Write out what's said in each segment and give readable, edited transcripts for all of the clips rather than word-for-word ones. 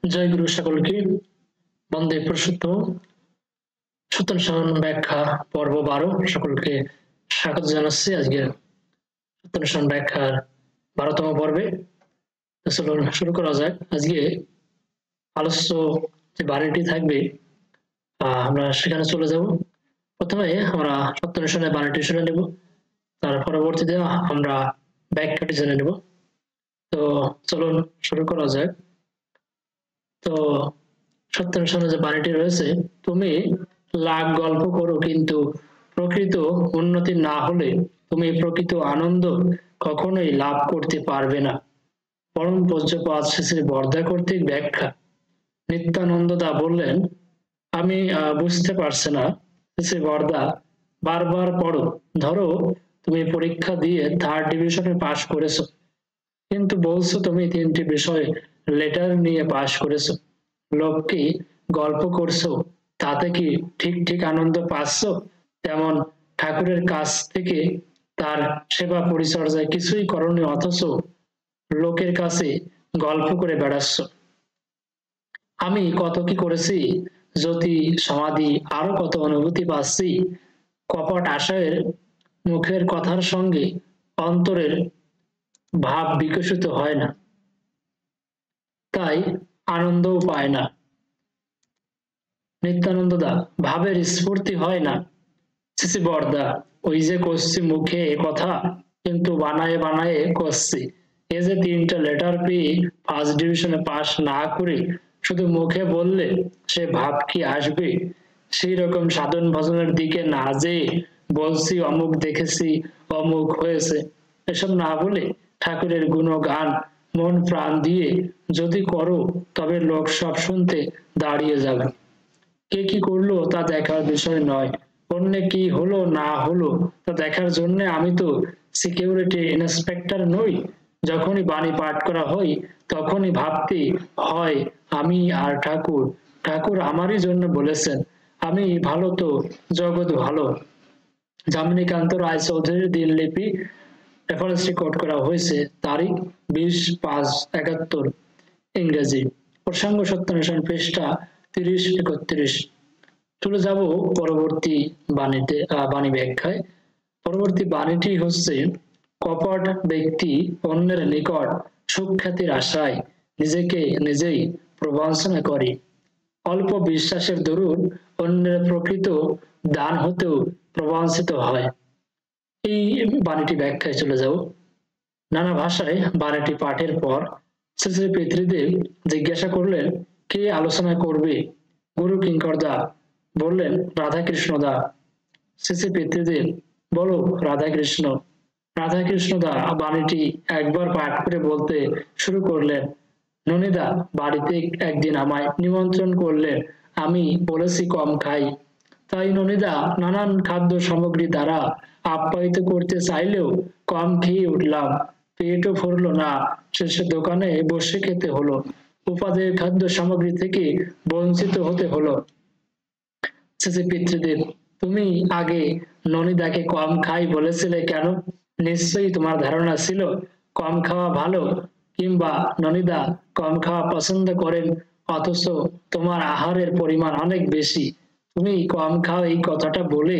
জয় গুরু সকলকে। বন্দে পুরুষোত্তম। সত্তর সহন ব্যাখ্যা পর্ব 12 সকলকে স্বাগত জানাচ্ছি। আজকে সত্তর সহন ব্যাখ্যার 12তম পর্বে। চলুন শুরু করা যাক। আজকে আলোচ্য যে বাণীটি থাকবে আমরা সেখানে চলে যাব। প্রথমে আমরা সত্তর সহনের বাণীটি শুনে নেব, তার পরবর্তীতে আমরা ব্যাখ্যাটি জেনে নেব। তো চলুন শুরু করা যাক। তো সত্তর সহনে যে বাণীটি রয়েছে, তুমি লাখ গল্প করো কিন্তু প্রকৃত উন্নতি না হলে তুমি প্রকৃত আনন্দ কখনোই লাভ করতে পারবে না। পরম পূজ্যপাদ শ্রী বরদা কর্তৃক ব্যাখ্যা। নিত্যানন্দ দা বললেন, আমি বুঝতে পারছি না শ্রী বরদা, বারবার পড়ো। ধরো তুমি পরীক্ষা দিয়ে 3rd ডিভিশনে পাশ করেছো, কিন্তু বলছো তুমি 3টি বিষয়ে লেটার নিয়ে পাশ করেছো। লোককে গল্প করছো, তাতে কি ঠিক ঠিক আনন্দ পাচ্ছ? তেমন ঠাকুরের কাছ থেকে তার সেবা পরিচর্যায় কিছুই করনি, অথচ লোকের কাছে গল্প করে বেড়াচ্ছ। আমি কত কি করেছি, জ্যোতি সমাধি আরো কত অনুভূতি পাচ্ছি। কপট আশয়ের মুখের কথার সঙ্গে অন্তরের ভাব বিকশিত হয় না, তাই আনন্দও পায় না। নিত্যানন্দ দা, ভাবের স্ফূর্তি হয় না। শ্রী বরদা, ওই যে করছি মুখে এ কথা, কিন্তু বানায়ে বানায়ে করছি। এ যে 3টা লেটার পেয়ে 1st ডিভিশনে পাশ না করে শুধু মুখে বললে সে ভাব কি আসবে? সেই রকম সাধন ভজনের দিকে না যেয়ে বলছি অমুক দেখেছি, অমুক হয়েছে, এসব না বলে ঠাকুরের গুণগান মন প্রাণ দিয়ে যদি করো, তবে লোক সব শুনতে দাঁড়িয়ে যাবে। কে কি করলো তা দেখার বিষয় নয়, অন্যে কি হলো না হলো তা দেখার জন্য আমি তো সিকিউরিটি ইন্সপেক্টর নই। যখনই বাণী পাঠ করা হয় তখনই ভাবতে হয় আমি আর ঠাকুর, ঠাকুর আমারই জন্য বলেছেন, আমি ভালো তো জগৎ ভালো। যামিনীকান্ত রায় চৌধুরীর দিনলিপি রেফারেন্সটি কোট করা হয়েছে, তারিখ 20/5/71 ইংরেজি। প্রসঙ্গ সত্যানুসরণ পৃষ্ঠা 30-31। চলে যাব পরবর্তী বাণী ব্যাখ্যায়। পরবর্তী বাণীটি হচ্ছে, কপট ব্যক্তি অন্যের নিকট সুখ্যাতির আশায় নিজেকে নিজেই প্রবঞ্চনা করে। অল্প বিশ্বাসের দরুন অন্যের প্রকৃত দান হতেও প্রবঞ্চিত হয়। এই বাণীটি ব্যাখ্যায় চলে যাব। নানা ভাষায় বাণীটি পাঠের পর শ্রী শ্রী পিতৃদেব জিজ্ঞাসা করলেন, কে আলোচনা করবে? গুরু কিঙ্কর দা বললেন, রাধাকৃষ্ণ দা। শ্রী শ্রী পিতৃদেব, বলো রাধাকৃষ্ণ। রাধাকৃষ্ণ দা বাণীটি একবার পাঠ করে বলতে শুরু করলেন, ননীদা বাড়িতে একদিন আমায় নিমন্ত্রণ করলেন, আমি বলেছি কম খাই, তাই ননীদা নানান খাদ্য সামগ্রী দ্বারা আপ্যায়িত করতে চাইলেও কম খেয়ে উঠলাম, পেটও ভরলো না, শেষে দোকানে বসে খেতে হলো, উপাদেয় খাদ্য সামগ্রী থেকে বঞ্চিত হতে হলো। শ্রী পিতৃদেব, তুমি আগে ননীদাকে কম খাই বলেছিলে কেন? নিশ্চয়ই তোমার ধারণা ছিল কম খাওয়া ভালো, কিংবা ননীদা কম খাওয়া পছন্দ করেন, অথচ তোমার আহারের পরিমাণ অনেক বেশি। তুমি কম খাও এই কথাটা বলে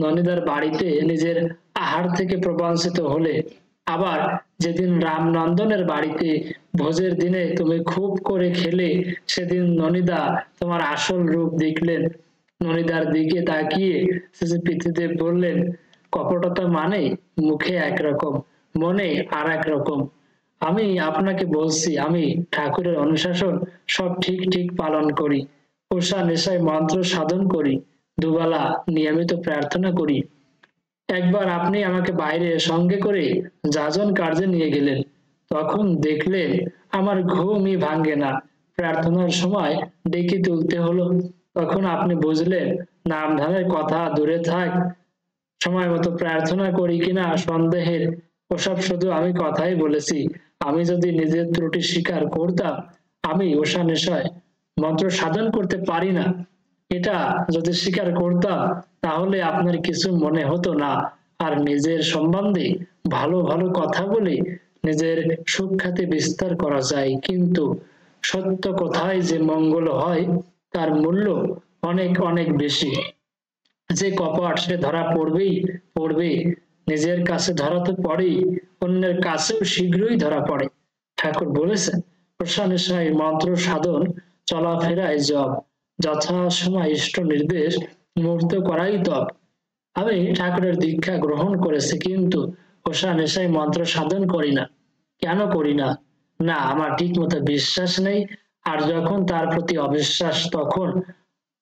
ননীদার বাড়িতে নিজের আহার থেকে প্রবঞ্চিত হলে। আবার যেদিন রামনন্দনের বাড়িতে ভোজের দিনে তুমি খুব করে খেলে, সেদিন ননীদা তোমার আসল রূপ দেখলেন। ননীদার দিকে তাকিয়ে শ্রী পিতৃদেব বললেন, কপটতা মানে মুখে একরকম, মনে আর এক রকম। আমি আপনাকে বলছি, আমি ঠাকুরের অনুশাসন সব ঠিক ঠিক পালন করি, পোষা নেশায় মন্ত্র সাধন করি, দুবেলা নিয়মিত প্রার্থনা করি। একবার আপনি আমাকে বাইরে সঙ্গে করে যাজন কার্যে নিয়ে গেলেন, তখন দেখলেন আমার ঘুমই ভাঙ্গে না, প্রার্থনার সময় ডেকে তুলতে হলো। তখন আপনি বুঝলেন নাম ধামের কথা দূরে থাক, সময় মতো প্রার্থনা করি কিনা সন্দেহের, ওসব শুধু আমি কথাই বলেছি। আমি যদি নিজের ত্রুটি স্বীকার করতাম, আমি ওষা নেশায় মন্ত্র সাধন করতে পারি না, এটা যদি স্বীকার করতাম, তাহলে আপনার কিছু মনে হতো না, আর নিজের সম্বন্ধে ভালো ভালো কথা বলে নিজের সুখ্যাতি বিস্তার করা যায়। কিন্তু সত্য কথায় যে মঙ্গল হয় তার মূল্য অনেক অনেক বেশি। যে কপট সে ধরা পড়বে, নিজের কাছে ধরা তো পড়েই, অন্যের কাছেও শীঘ্রই ধরা পড়ে। ঠাকুর বলেছেন, প্রশানেশায় মন্ত্র সাধন, চলাফেরায় জপ, যথাসময় ইষ্ট নির্দেশ, মুহূর্ত করাই তপ। আমি ঠাকুরের দীক্ষা গ্রহণ করেছি, কিন্তু ওষা নেশায় মন্ত্র সাধন করি না। কেন করি না? না, আমার ঠিক মতো বিশ্বাস নেই। আর যখন তার প্রতি অবিশ্বাস, তখন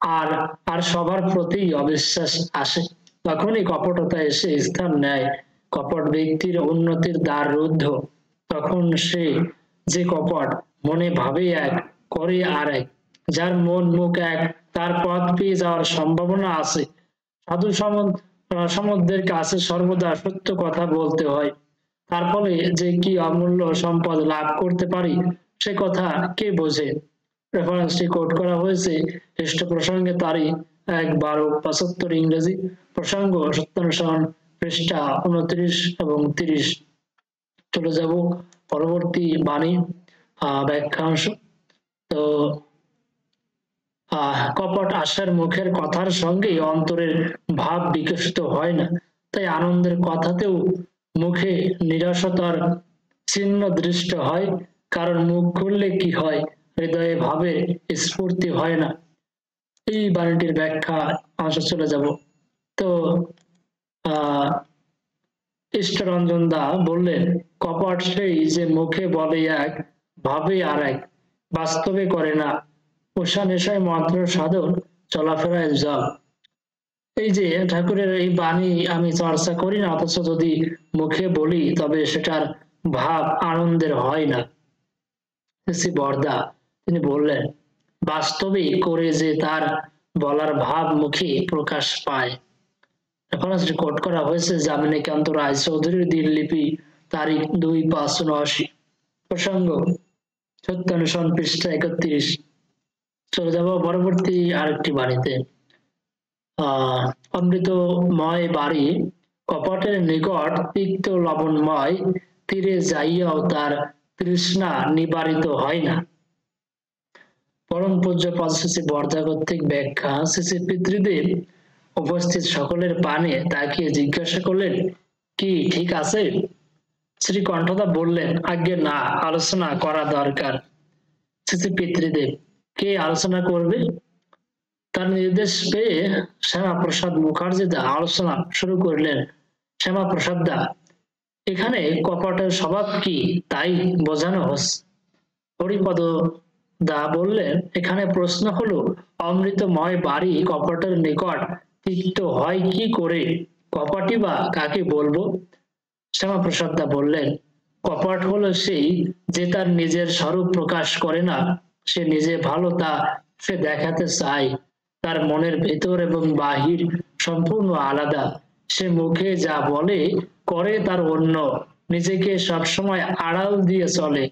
আর আর সবার প্রতি অবিশ্বাস আসে, তখনই কপটতা এসে স্থান নেয়। কপট ব্যক্তির উন্নতির দ্বার রুদ্ধ। তখন সে যে কপট, মনে ভাবে এক, করে আর এক। যার মন মুখ এক, তার পথ পেয়ে যাওয়ার সম্ভাবনা আছে। সাধু সমুদ্রের কাছে সর্বদা সত্য কথা বলতে হয়। তার ফলে যে কি অমূল্য সম্পদ লাভ করতে পারি, সে কথা কে বোঝে? রেফারেন্সটি কোট করা হয়েছে খ্রিস্ট প্রসঙ্গে তারিখ ১/১২/৭৫ ইংরেজি, প্রসঙ্গ সত্যানুসরণ, পৃষ্ঠা ২৯ এবং ৩০। চলে যাব পরবর্তী বাণী ব্যাখ্যাংশ। তো কপট আশার মুখের কথার সঙ্গে অন্তরের ভাব বিকশিত হয় না, তাই আনন্দের কথাতেও মুখে নিরাশতার চিহ্ন দৃষ্ট হয়। কারণ মুখ খুললে কি হয়, হৃদয়ে ভাবে স্ফূর্তি হয় না। এই বাণীটির ব্যাখ্যা অংশে চলে যাব। তো ইষ্টরঞ্জন দা বললেন, কপট সেই যে মুখে বলে এক, ভাবে আর এক, বাস্তবে করে না। ওষা নেশায় মন্ত্র সাধন, চলাফেরায় জল। এই যে ঠাকুরের এই বাণী আমি চর্চা করি না, অথচ যদি মুখে বলি তবে সেটার ভাব আনন্দের হয় না। বরদা তিনি বললেন, বাস্তবে করে যে তার বলার ভাব মুখে প্রকাশ পায়। রেফারেন্সটি কোট করা হয়েছে যামিনীকান্ত রায় চৌধুরীর দিনলিপি, তারিখ ২/৫/৭৯। প্রসঙ্গ সত্যানুসরণ, পৃষ্ঠা ৩১। চলে যাব পরবর্তী আরেকটি বাড়িতে। অমৃতময় বাড়ি, কপটের নিকট তিক্ত লবণময়, তীরে যাইয়াও তার তৃষ্ণা নিবারিত হয় না। পরম পূজ্য পদশ্রী বর্ধা কর্তৃক ব্যাখ্যা। শ্রী পিতৃদেব উপস্থিত সকলের পানে তাকিয়ে জিজ্ঞাসা করলেন, কি ঠিক আছে? শ্রী কণ্ঠদা বললেন, আজ্ঞে না, আলোচনা করা দরকার। শ্রী পিতৃদেব, কে আলোচনা করবে? তার নির্দেশ পেয়ে শ্যামাপ্রসাদ মুখার্জি দা আলোচনা শুরু করলেন। শ্যামাপ্রসাদ দা, এখানে কপটের স্বভাব কি তাই বোঝানো হচ্ছে। হরিপদ দা বললেন, এখানে প্রশ্ন হলো, অমৃতময় বাড়ি কপটের নিকট তিক্ত হয় কি করে? কপটই বা কাকে বলবো? শ্যামাপ্রসাদ দা বললেন, কপট হলো সেই যে তার নিজের স্বরূপ প্রকাশ করে না। সে নিজে ভালো তা সে দেখাতে চায়। তার মনের ভেতর এবং বাহির সম্পূর্ণ আলাদা। সে মুখে যা বলে করে তার অন্য, নিজেকে সবসময় আড়াল দিয়ে চলে।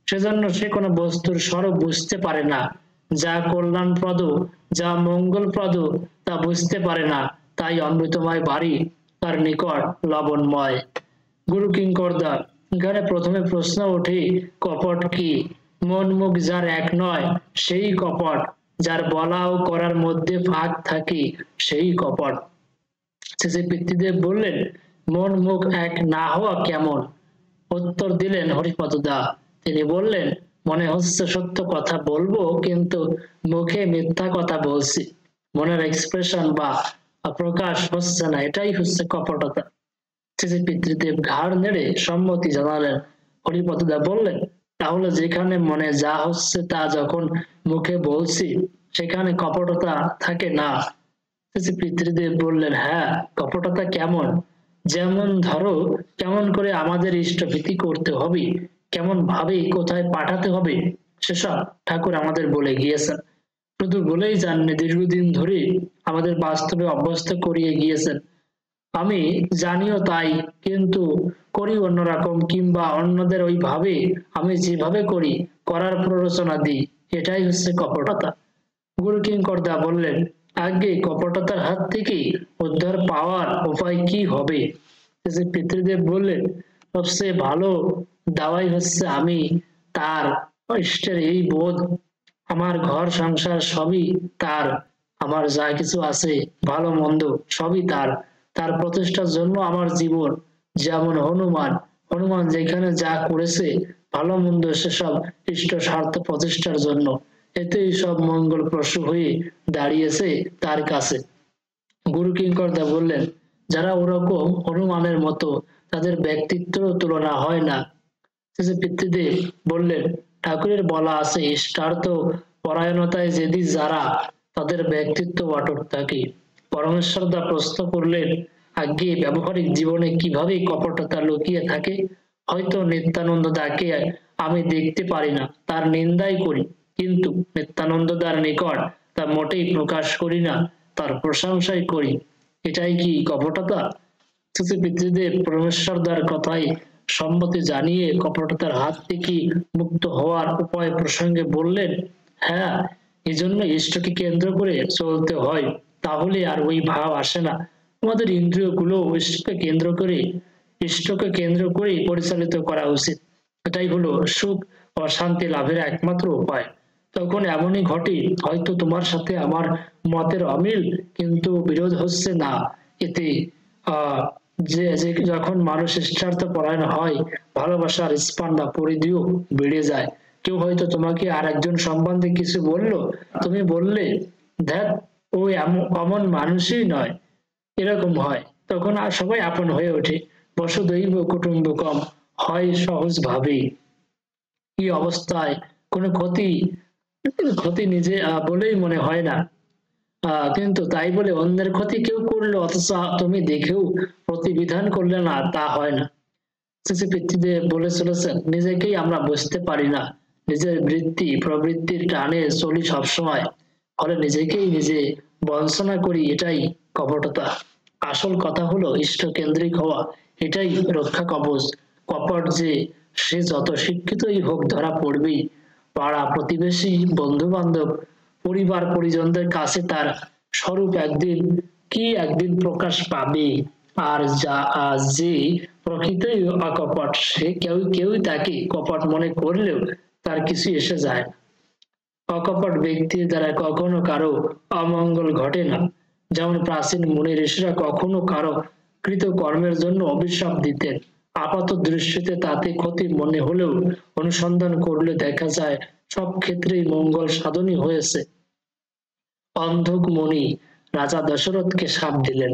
সেজন্য সে কোনো বস্তুর স্বরূপ বুঝতে পারে না। যা কল্যাণপ্রদ, যা মঙ্গলপ্রদ তা বুঝতে পারে না। তাই অমৃতময় বাড়ি তার নিকট লবণময়। গুরু কিঙ্করদা, এখানে প্রথমে প্রশ্ন ওঠে, কপট কি? মন মুখ যার এক নয় সেই কপট। যার বলা ও করার মধ্যে ফাঁক থাকে সেই কপট। শ্রী পিতৃদেব বললেন, মন মুখ এক না হওয়া কেমন? উত্তর দিলেন হরিপদ দা। তিনি বললেন, মনে হচ্ছে সত্য কথা বলবো, কিন্তু মুখে মিথ্যা কথা বলছি। মনের এক্সপ্রেশন বা প্রকাশ হচ্ছে না, এটাই হচ্ছে কপটতা। শ্রী পিতৃদেব ঘাড় নেড়ে সম্মতি জানালেন। হরিপদ দা বললেন, তাহলে যেখানে মনে যা হচ্ছে তা যখন মুখে বলছি, সেখানে কপটতা থাকে না? শ্রী পিতৃদেব বললেন, হ্যাঁ। কপটতা কেমন? যেমন ধরো, কেমন করে আমাদের ইষ্টভীতি করতে হবে, কেমন ভাবে কোথায় পাঠাতে হবে, সেসব ঠাকুর আমাদের বলে গিয়েছেন। শুধু বলেই যাননি, দীর্ঘদিন ধরে আমাদের বাস্তবে অভ্যস্ত করিয়ে গিয়েছেন। আমি জানিও তাই, কিন্তু করি অন্যরকম, কিংবা অন্যদের ওইভাবে আমি যেভাবে করি করার প্ররোচনা দিই। এটাই হচ্ছে কপটতা। গুরু কিঙ্করদা বললেন, আগে কপটতার হাত থেকে উদ্ধার পাওয়ার উপায় কি হবে? পিতৃদেব বললেন, সবচেয়ে ভালো দাওয়াই হচ্ছে আমি তার ইষ্টের এই বোধ, আমার ঘর সংসার সবই তার, আমার যা কিছু আছে ভালো মন্দ সবই তার, তার প্রতিষ্ঠার জন্য আমার জীবন। যেমন হনুমান, হনুমান যেখানে যা করেছে ভালো মন্দ সেসব ইষ্ট স্বার্থ প্রতিষ্ঠার জন্য, এতেই সব মঙ্গল প্রসূ হয়ে দাঁড়িয়েছে তার কাছে। গুরু কিঙ্করদা বললেন, যারা ওরকম হনুমানের মতো তাদের ব্যক্তিত্ব তুলনা হয় না। শেষে পিতৃদেব বললেন, ঠাকুরের বলা আছে ইষ্টার্থ পরায়ণতায় যেদি যারা, তাদের ব্যক্তিত্ব অটুট থাকে। পরমেশ্বর দা প্রশ্ন করলেন, আগে ব্যবহারিক জীবনে কিভাবে কপটতা লুকিয়ে থাকে? হয়তো নিত্যানন্দ দাকে আমি দেখতে পারি না, তার নিন্দাই করি, কিন্তু নিত্যানন্দ দার নিকট তা মোটেই প্রকাশ করি না, তার প্রশংসাই করি। এটাই কি কপটতা? শেষে পিতৃদেব পরমেশ্বর দার কথাই সম্মতি জানিয়ে কপটতার হাত থেকে মুক্ত হওয়ার উপায় প্রসঙ্গে বললেন, হ্যাঁ, এই জন্য ইষ্টকে কেন্দ্র করে চলতে হয়, তাহলে আর ওই ভাব আসে না। আমাদের ইন্দ্রিয় গুলো ইষ্টকে কেন্দ্র করে পরিচালিত করা উচিত। এটাই হলো সুখ ও শান্তি লাভের একমাত্র উপায়। তখন এমনই ঘটে, হয়তো তোমার সাথে আমার মতের অমিল, কিন্তু বিরোধ হচ্ছে না। এতে আহ যখন মানুষ ইষ্টার্থ পরায়ণ হয়, ভালোবাসার স্পন্দা পরিধিও বেড়ে যায়। কেউ হয়তো তোমাকে আর একজন সম্বন্ধে কিছু বললো, তুমি বললে, ধ্যাত, ও অমন মানুষই নয়, এরকম হয়। তখন আর সবাই আপন হয়ে ওঠে, বসুদৈব কুটুম্বকম হয় সহজ ভাবেই। কি অবস্থায় কোনো ক্ষতি ক্ষতি নিজে বলেই মনে হয় না, কিন্তু তাই বলে অন্যের ক্ষতি কেউ করলো অথচ তুমি দেখেও প্রতিবিধান করলে না, তা হয় না। শেষে পিতৃদেব বলে চলেছেন, নিজেকেই আমরা বুঝতে পারি না, নিজের বৃত্তি প্রবৃত্তির টানে চলি সবসময়, ফলে নিজেকেই নিজে বঞ্চনা করি, এটাই কপটতা। আসল কথা হলো ইষ্ট কেন্দ্রিক হওয়া, এটাই রক্ষা কবচ। কপট যে সে যত শিক্ষিতই হোক ধরা পড়বেই। পাড়া প্রতিবেশী বন্ধু বান্ধব পরিবার পরিজনদের কাছে তার স্বরূপ একদিন প্রকাশ পাবে। আর যে প্রকৃতই অকপট, সে কেউই তাকে কপট মনে করলেও তার কিছু এসে যায় না। অকপট ব্যক্তির দ্বারা কখনো কারো অমঙ্গল ঘটে না। যেমন প্রাচীন মুনি ঋষিরা কখনো কারো কৃত কর্মের জন্য অভিশাপ দিতেন, আপাত দৃষ্টিতে তাতে ক্ষতি মনে হলেও অনুসন্ধান করলে দেখা যায় সব ক্ষেত্রেই মঙ্গল সাধনই হয়েছে। অন্ধক মুনি রাজা দশরথকে শাপ দিলেন,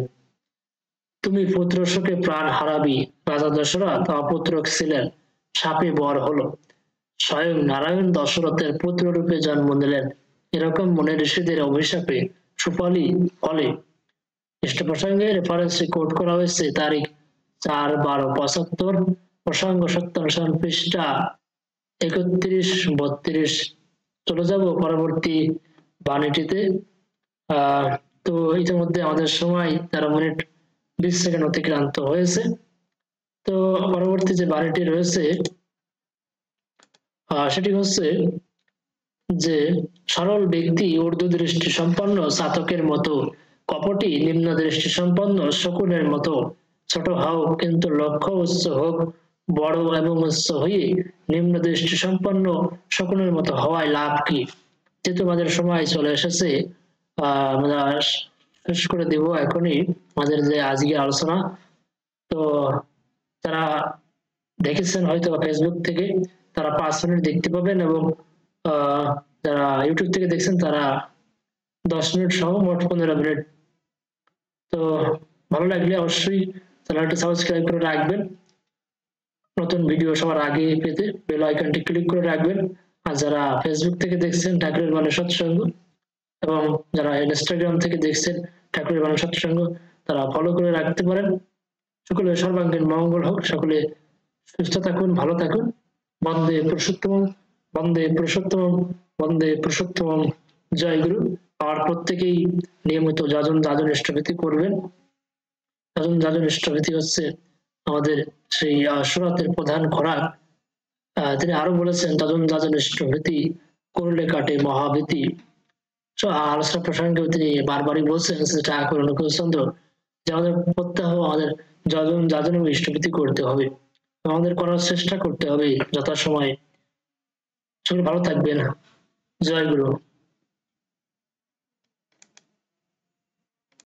তুমি পুত্র শোকে প্রাণ হারাবি। রাজা দশরথ অপুত্রক ছিলেন, শাপে বর হলো। স্বয়ং নারায়ণ দশরথের পুত্র রূপে জন্ম নিলেন। এরকম মনে ঋষিদের অভিশাপে সুফলই ফলে। খ্রিস্ট প্রসঙ্গে রেফারেন্সে কোট করা হয়েছে তারিখ 4/12/75, প্রসঙ্গ 77 পৃষ্ঠা 31-32। চলে যাব পরবর্তী বাণীটিতে। তো ইতিমধ্যে আমাদের সময় 13 মিনিট 20 সেকেন্ড অতিক্রান্ত হয়েছে। তো পরবর্তী যে বাণীটি রয়েছে সেটি হচ্ছে যে, সরল ব্যক্তি ঊর্ধ্ব দৃষ্টি সম্পন্ন চাতকের মতো, কপটি নিম্ন দৃষ্টি সম্পন্ন শকুনের মতো। ছোট হও কিন্তু লক্ষ্য উচ্চ হোক, বড় এবং উচ্চ হয়ে নিম্ন দৃষ্টি সম্পন্ন শকুনের মতো হওয়ায় লাভ কি? যেহেতু আমাদের সময় চলে এসেছে, আমরা শেষ করে দিব এখনই আমাদের যে আজকে আলোচনা। তো যারা দেখেছেন হয়তো ফেসবুক থেকে, তারা 5 মিনিট দেখতে পাবেন, এবং যারা ইউটিউব থেকে দেখছেন তারা 10 মিনিট সহ মোট 15 মিনিট। তো ভালো লাগলে অবশ্যই চ্যানেলটি সাবস্ক্রাইব করে রাখবেন, নতুন ভিডিও সবার আগে পেতে বেল আইকনটি ক্লিক করে রাখবেন। আর যারা ফেসবুক থেকে দেখছেন ঠাকুরের বাণী সৎসঙ্গ, এবং যারা ইনস্টাগ্রাম থেকে দেখছেন ঠাকুরের বাণী সৎসঙ্গ, তারা ফলো করে রাখতে পারেন। সকলে সর্বাঙ্গীন মঙ্গল হোক, সকলে সুস্থ থাকুন, ভালো থাকুন। বন্দে পুরুষোত্তম, বন্দে পুরুষোত্তম, বন্দে পুরুষোত্তম। জয় গুরু। আর প্রত্যেকেই নিয়মিত যাজন ইষ্টভীতি করবেন। যাজন ইষ্টভীতি হচ্ছে আমাদের সেই সুরাতের প্রধান খোরাক। তিনি আরো বলেছেন, যাজন ইষ্টভীতি করলে কাটে মহাভীতি। আলোচনা প্রসঙ্গে তিনি বারবারই বলছেন ঠাকুর অনুকূলচন্দ্র যে আমাদের প্রত্যহ আমাদের যাজন এবং ইষ্টভীতি করতে হবে, আমাদের করার চেষ্টা করতে হবে যথাসময়ে। সকলে ভালো থাকবেন। জয় গুরু।